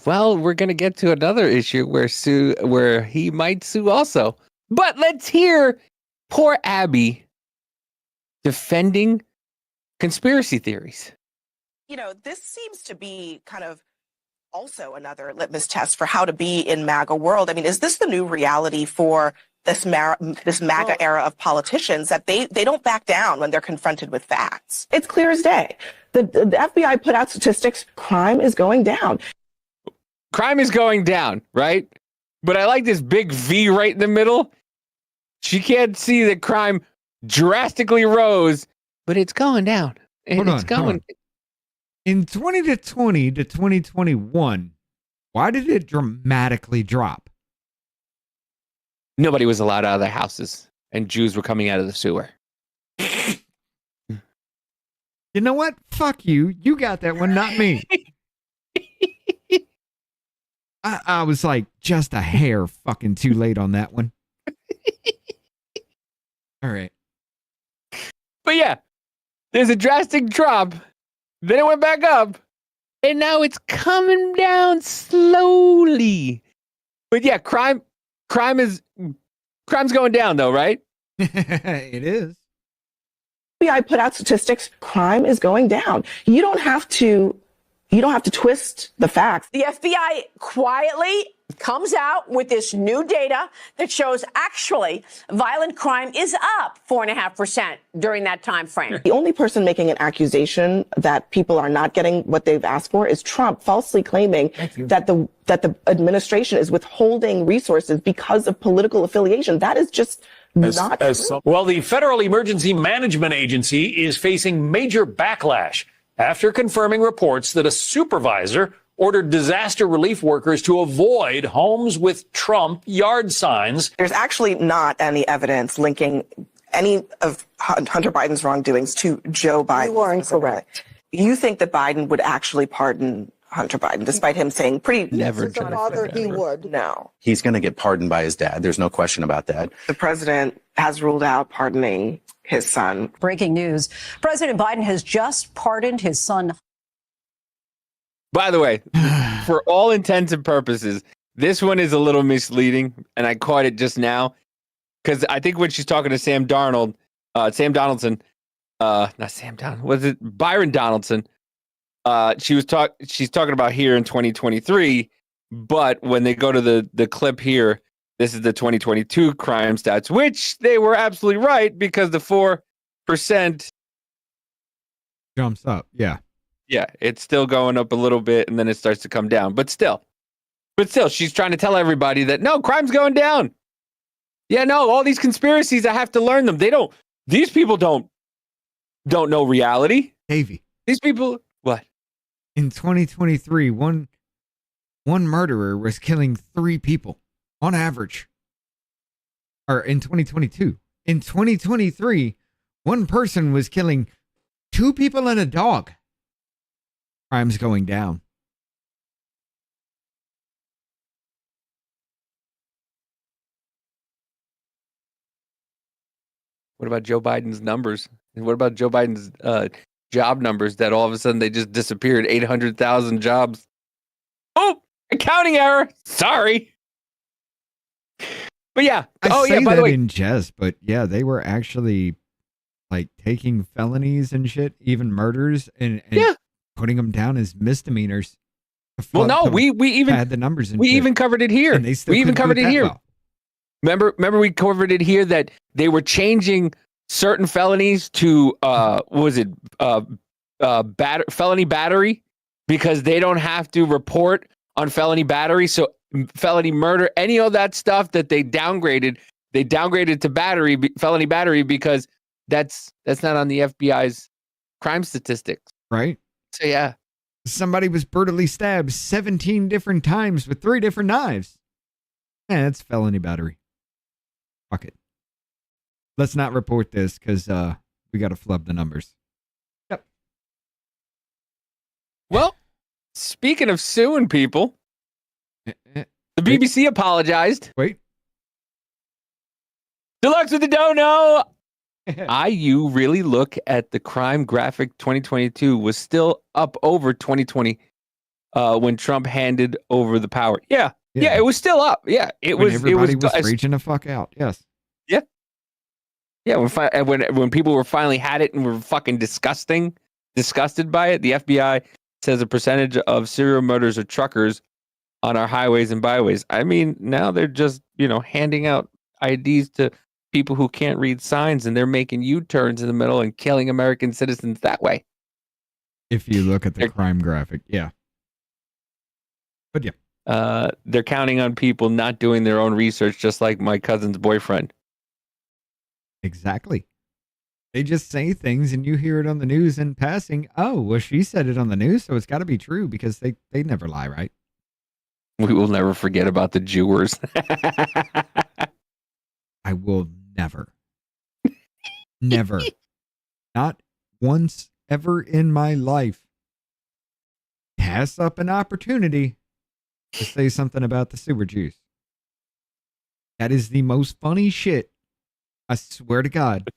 S2: Well, we're gonna get to another issue where he might sue also. But let's hear poor Abby defending conspiracy theories.
S12: You know, this seems to be kind of also another litmus test for how to be in MAGA world. I mean, is this the new reality for this MAGA era of politicians, that they don't back down when they're confronted with facts? It's clear as day. The FBI put out statistics. Crime is going down.
S2: Crime is going down, right? But I like this big V right in the middle. She can't see that crime drastically rose, but it's going down.
S3: Hold on. In 2020 to 2021, why did it dramatically drop?
S2: Nobody was allowed out of their houses, and Jews were coming out of the sewer.
S3: You know what? Fuck you. You got that one, not me. I was like just a hair fucking too late on that one. All right.
S2: But yeah, there's a drastic drop. Then it went back up. And now it's coming down slowly. But yeah, crime's going down though, right?
S3: It is.
S12: FBI put out statistics. Crime is going down. You don't have to twist the facts.
S13: The FBI quietly comes out with this new data that shows actually violent crime is up 4.5% during that time frame.
S12: The only person making an accusation that people are not getting what they've asked for is Trump, falsely claiming that the administration is withholding resources because of political affiliation. That is just not true.
S14: Well, the Federal Emergency Management Agency is facing major backlash after confirming reports that a supervisor ordered disaster relief workers to avoid homes with Trump yard signs.
S12: There's actually not any evidence linking any of Hunter Biden's wrongdoings to Joe Biden. You are incorrect. You think that Biden would actually pardon Hunter Biden, despite him saying
S15: Never. Father, he would.
S12: No.
S16: He's going to get pardoned by his dad. There's no question about that.
S12: The president has ruled out pardoning his son.
S13: Breaking news. President Biden has just pardoned his son.
S2: By the way, for all intents and purposes, this one is a little misleading, and I caught it just now because I think when she's talking to Byron Donaldson, she's talking about here in 2023, but when they go to the clip here, this is the 2022 crime stats, which they were absolutely right because the 4%
S3: jumps up. Yeah.
S2: Yeah, it's still going up a little bit and then it starts to come down. But still, she's trying to tell everybody that no, crime's going down. Yeah, no, all these conspiracies, I have to learn them. These people don't know reality.
S3: Davey.
S2: These people, what?
S3: In 2023, one murderer was killing 3 people on average. Or in 2022. In 2023, one person was killing 2 people and a dog. Crime's going down.
S2: What about Joe Biden's numbers? And what about Joe Biden's job numbers that all of a sudden they just disappeared? 800,000 jobs. Oh, accounting error. Sorry. But yeah.
S3: By the way, in jest, but yeah, they were actually like taking felonies and shit, even murders, and putting them down as misdemeanors.
S2: Well, no, we even
S3: had the numbers.
S2: We even covered it here. We even covered it here. Well. Remember we covered it here that they were changing certain felonies to felony battery because they don't have to report on felony battery. So felony murder, any of that stuff that they downgraded to felony battery because that's not on the FBI's crime statistics.
S3: Right.
S2: So yeah.
S3: Somebody was brutally stabbed 17 different times with 3 different knives. Yeah, that's felony battery. Fuck it. Let's not report this because we got to flub the numbers. Yep.
S2: Well, speaking of suing people, the BBC apologized.
S3: Wait.
S2: Deluxe with the dono. IU really look at the crime graphic 2022 was still up over 2020 when Trump handed over the power. Yeah, Yeah, it was still up. Yeah,
S3: Everybody was reaching the fuck out. Yes.
S2: Yeah. Yeah, when people were finally had it and were fucking disgusted by it, the FBI says a percentage of serial murders are truckers on our highways and byways. I mean, now they're just, handing out IDs to people who can't read signs, and they're making U-turns in the middle and killing American citizens that way.
S3: If you look at the crime graphic, yeah. But yeah.
S2: They're counting on people not doing their own research, just like my cousin's boyfriend.
S3: Exactly. They just say things and you hear it on the news in passing. Oh, well, she said it on the news, so it's got to be true because they never lie, right?
S2: We will never forget about the Jewers.
S3: I will never, not once ever in my life, pass up an opportunity to say something about the sewer Jews. That is the most funny shit. I swear to God.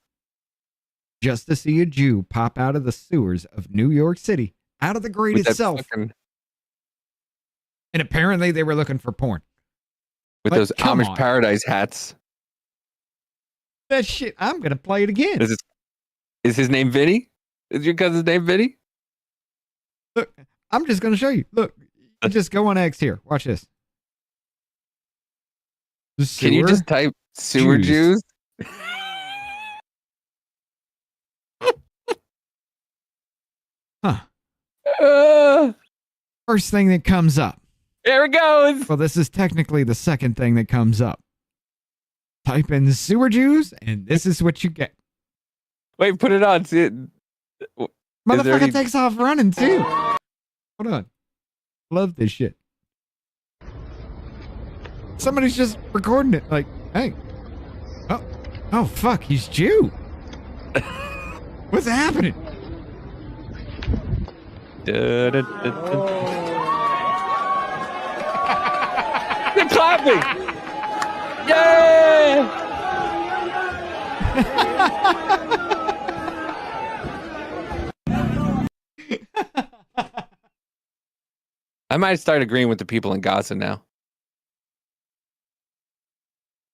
S3: Just to see a Jew pop out of the sewers of New York City, out of the grate itself. And apparently they were looking for porn.
S2: With those Amish Paradise hats.
S3: That shit, I'm going to play it again.
S2: Is his name Vinny? Is your cousin's name Vinny?
S3: Look, I'm just going to show you. Look, just go on X here. Watch this.
S2: Can you just type sewer Jews?
S3: First thing that comes up.
S2: There it goes.
S3: Well, this is technically the second thing that comes up. Type in sewer Jews, and this is what you get.
S2: Wait, put it on. See it.
S3: Motherfucker takes off running, too. Hold on. Love this shit. Somebody's just recording it. Like, hey. Oh, fuck. He's Jew. What's happening?
S2: They're clapping. Yay! I might start agreeing with the people in Gaza now.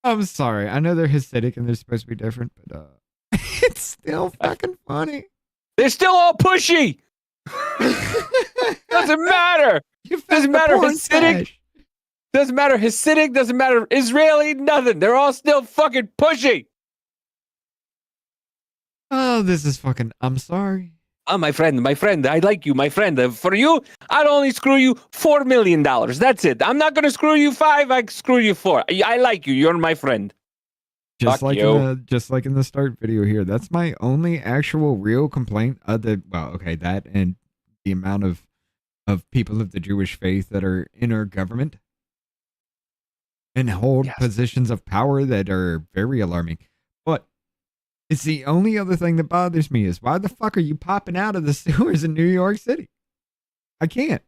S3: I'm sorry. I know they're Hasidic and they're supposed to be different, but it's still fucking funny.
S2: They're still all pushy. Doesn't matter. Doesn't matter Hasidic. Doesn't matter Hasidic. Doesn't matter Israeli. Nothing. They're all still fucking pushy.
S3: Oh, this is fucking. I'm sorry.
S2: Oh, my friend. I like you, my friend. For you, I'd only screw you $4 million. That's it. I'm not gonna screw you 5. I screw you 4. I like you. You're my friend.
S3: Just like in the start video here. That's my only actual real complaint. That and the amount of people of the Jewish faith that are in our government and hold positions of power that are very alarming. But it's the only other thing that bothers me is why the fuck are you popping out of the sewers in New York City? I can't.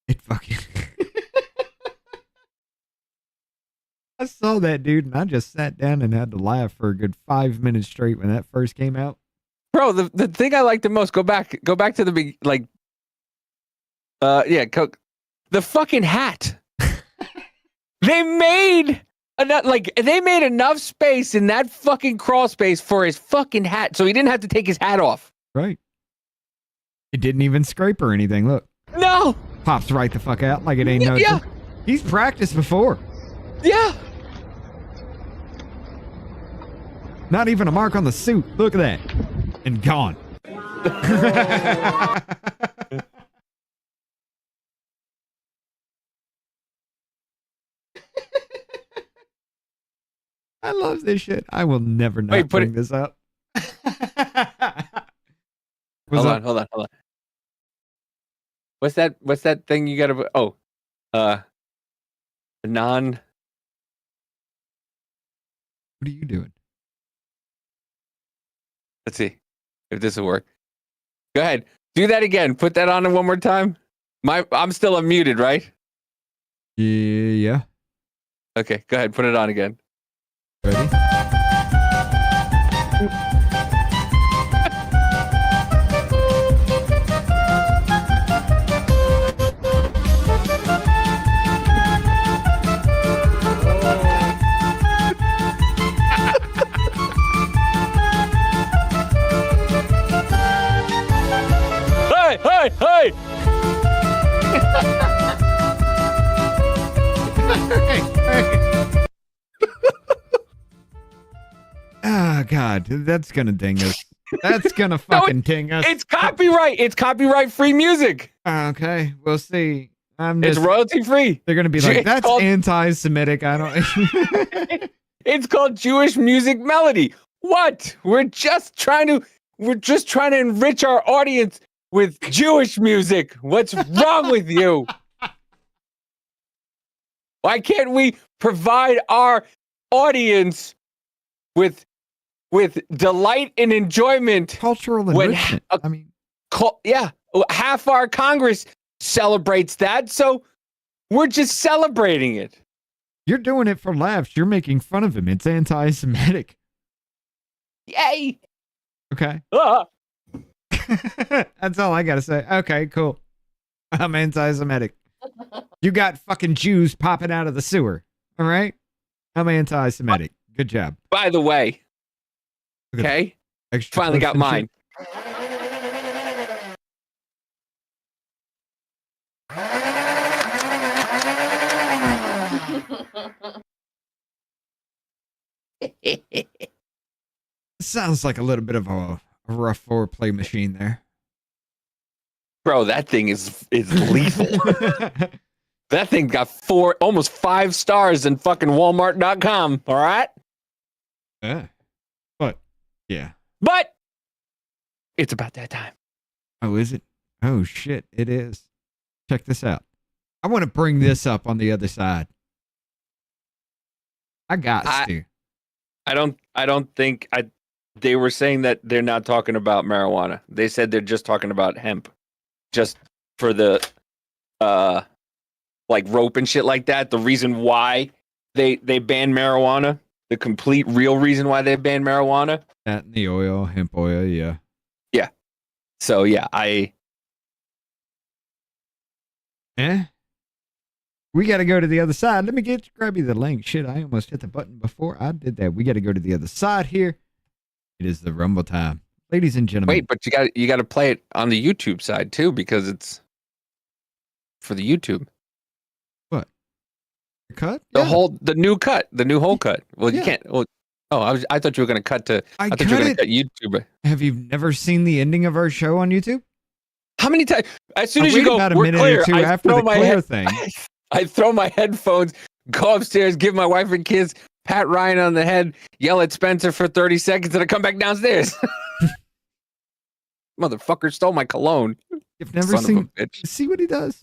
S3: It fucking. I saw that, dude, and I just sat down and had to laugh for a good 5 minutes straight when that first came out.
S2: Bro, the thing I like the most, go back to the big, the fucking hat. They made enough space in that fucking crawl space for his fucking hat, so he didn't have to take his hat off.
S3: Right. It didn't even scrape or anything. Look.
S2: No.
S3: Pops right the fuck out like it ain't no.
S2: Yeah.
S3: He's practiced before.
S2: Yeah.
S3: Not even a mark on the suit. Look at that. And gone. I love this shit. I will never not bring this up.
S2: Hold on. What's that thing you gotta? Oh, non.
S3: What are you doing?
S2: Let's see if this will work. Go ahead. Do that again. Put that on one more time. I'm still unmuted, right?
S3: Yeah.
S2: Okay, go ahead. Put it on again.
S3: Ready? Oh, God. That's going to ding us. That's going to fucking ding us.
S2: It's copyright. It's copyright-free music.
S3: Okay. We'll see.
S2: It's royalty-free.
S3: They're going to be like, that's anti-Semitic. I don't...
S2: It's called Jewish music melody. What? We're just trying to enrich our audience with Jewish music. What's wrong with you? Why can't we provide our audience with delight and enjoyment?
S3: Cultural enrichment.
S2: Half our Congress celebrates that, so we're just celebrating it.
S3: You're doing it for laughs. You're making fun of him. It's anti-Semitic.
S2: Yay.
S3: Okay. That's all I got to say. Okay, cool. I'm anti-Semitic. You got fucking Jews popping out of the sewer. All right? I'm anti-Semitic. Good job.
S2: By the way, okay, finally got mine.
S3: Sounds like a little bit of a rough foreplay machine there.
S2: Bro, that thing is lethal. That thing got almost 5 stars in fucking Walmart.com. All right?
S3: Yeah.
S2: But it's about that time.
S3: Oh, is it? Oh, shit. It is. Check this out. I want to bring this up on the other side. I got to.
S2: I don't think they were saying that they're not talking about marijuana. They said they're just talking about hemp. Just for the like rope and shit like that. The reason why they banned marijuana, the complete real reason why they banned marijuana.
S3: That and the oil, hemp oil, yeah.
S2: Yeah. So yeah,
S3: we got to go to the other side. Let me grab you the link. Shit, I almost hit the button before I did that. We got to go to the other side here. It is the Rumble time. Ladies and gentlemen.
S2: Wait, but you got to play it on the YouTube side too, because it's for the YouTube.
S3: What? The cut?
S2: The new whole cut. Well, you can't. Well, I thought you were going to cut to. I thought you were going to cut YouTube.
S3: Have you never seen the ending of our show on YouTube?
S2: How many times? As soon as you go,
S3: about a
S2: we're
S3: minute
S2: clear,
S3: or two after the clear thing.
S2: I throw my headphones, go upstairs, give my wife and kids pat Ryan on the head, yell at Spencer for 30 seconds, and I come back downstairs. Motherfucker stole my cologne.
S3: You've never seen. See what he does.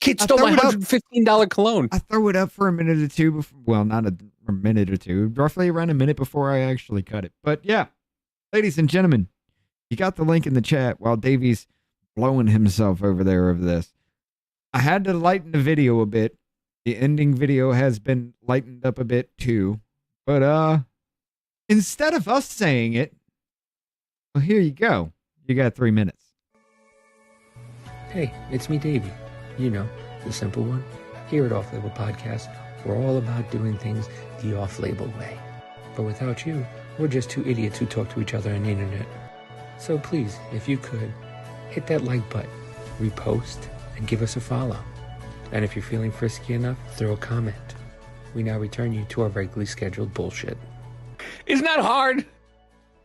S2: Kid stole my $115 cologne.
S3: I throw it up for a minute or two. Well, not a minute or two. Roughly around a minute before I actually cut it. But yeah, ladies and gentlemen, you got the link in the chat while Davey's blowing himself over there over this. I had to lighten the video a bit. The ending video has been lightened up a bit too. But instead of us saying it, well, here you go. You got 3 minutes.
S17: Hey, it's me, Davey. You know, the simple one. Here at Off Label Podcast, we're all about doing things the off-label way. But without you, we're just two idiots who talk to each other on the internet. So please, if you could, hit that like button, repost, and give us a follow. And if you're feeling frisky enough, throw a comment. We now return you to our regularly scheduled bullshit.
S2: It's not hard.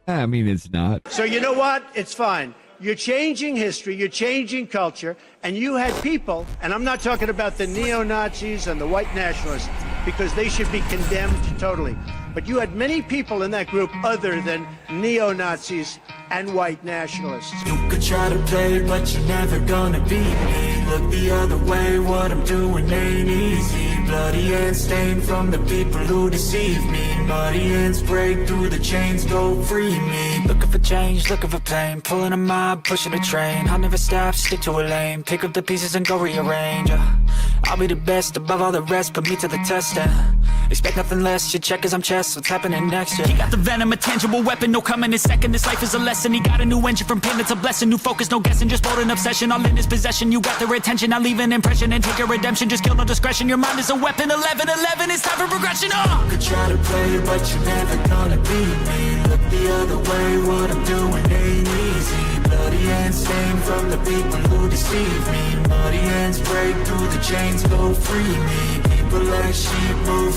S3: I mean, it's not.
S7: So you know what? It's fine. You're changing history, you're changing culture, and you had people, and I'm not talking about the neo-Nazis and the white nationalists, because they should be condemned totally. But you had many people in that group other than neo-Nazis and white nationalists.
S1: You could try to play, but you're never gonna beat me. Look the other way, what I'm doing ain't easy. Bloody hands stained from the people who deceive me. Muddy hands break through the chains, go free me. Looking for change, looking for pain. Pulling a mob, pushing a train. I'll never stop, stick to a lane. Pick up the pieces and go rearrange. I'll be the best above all the rest, put me to the test. Expect nothing less, your check is I'm chess. What's happening next?
S18: He got the venom, a tangible weapon, no coming in second. This life is a lesson. He got a new engine from pain, it's a blessing. New focus, no guessing, just bold an obsession. All in his possession, you got their attention. I'll leave an impression and take a redemption. Just kill no discretion. Your mind is a weapon. 11-11, it's time for progression.
S1: You could try to play, but you're never gonna beat me. Look the other way, what I'm doing ain't easy. Bloody hands stained from the people who deceive me. break through the chains, go free me. People like sheep move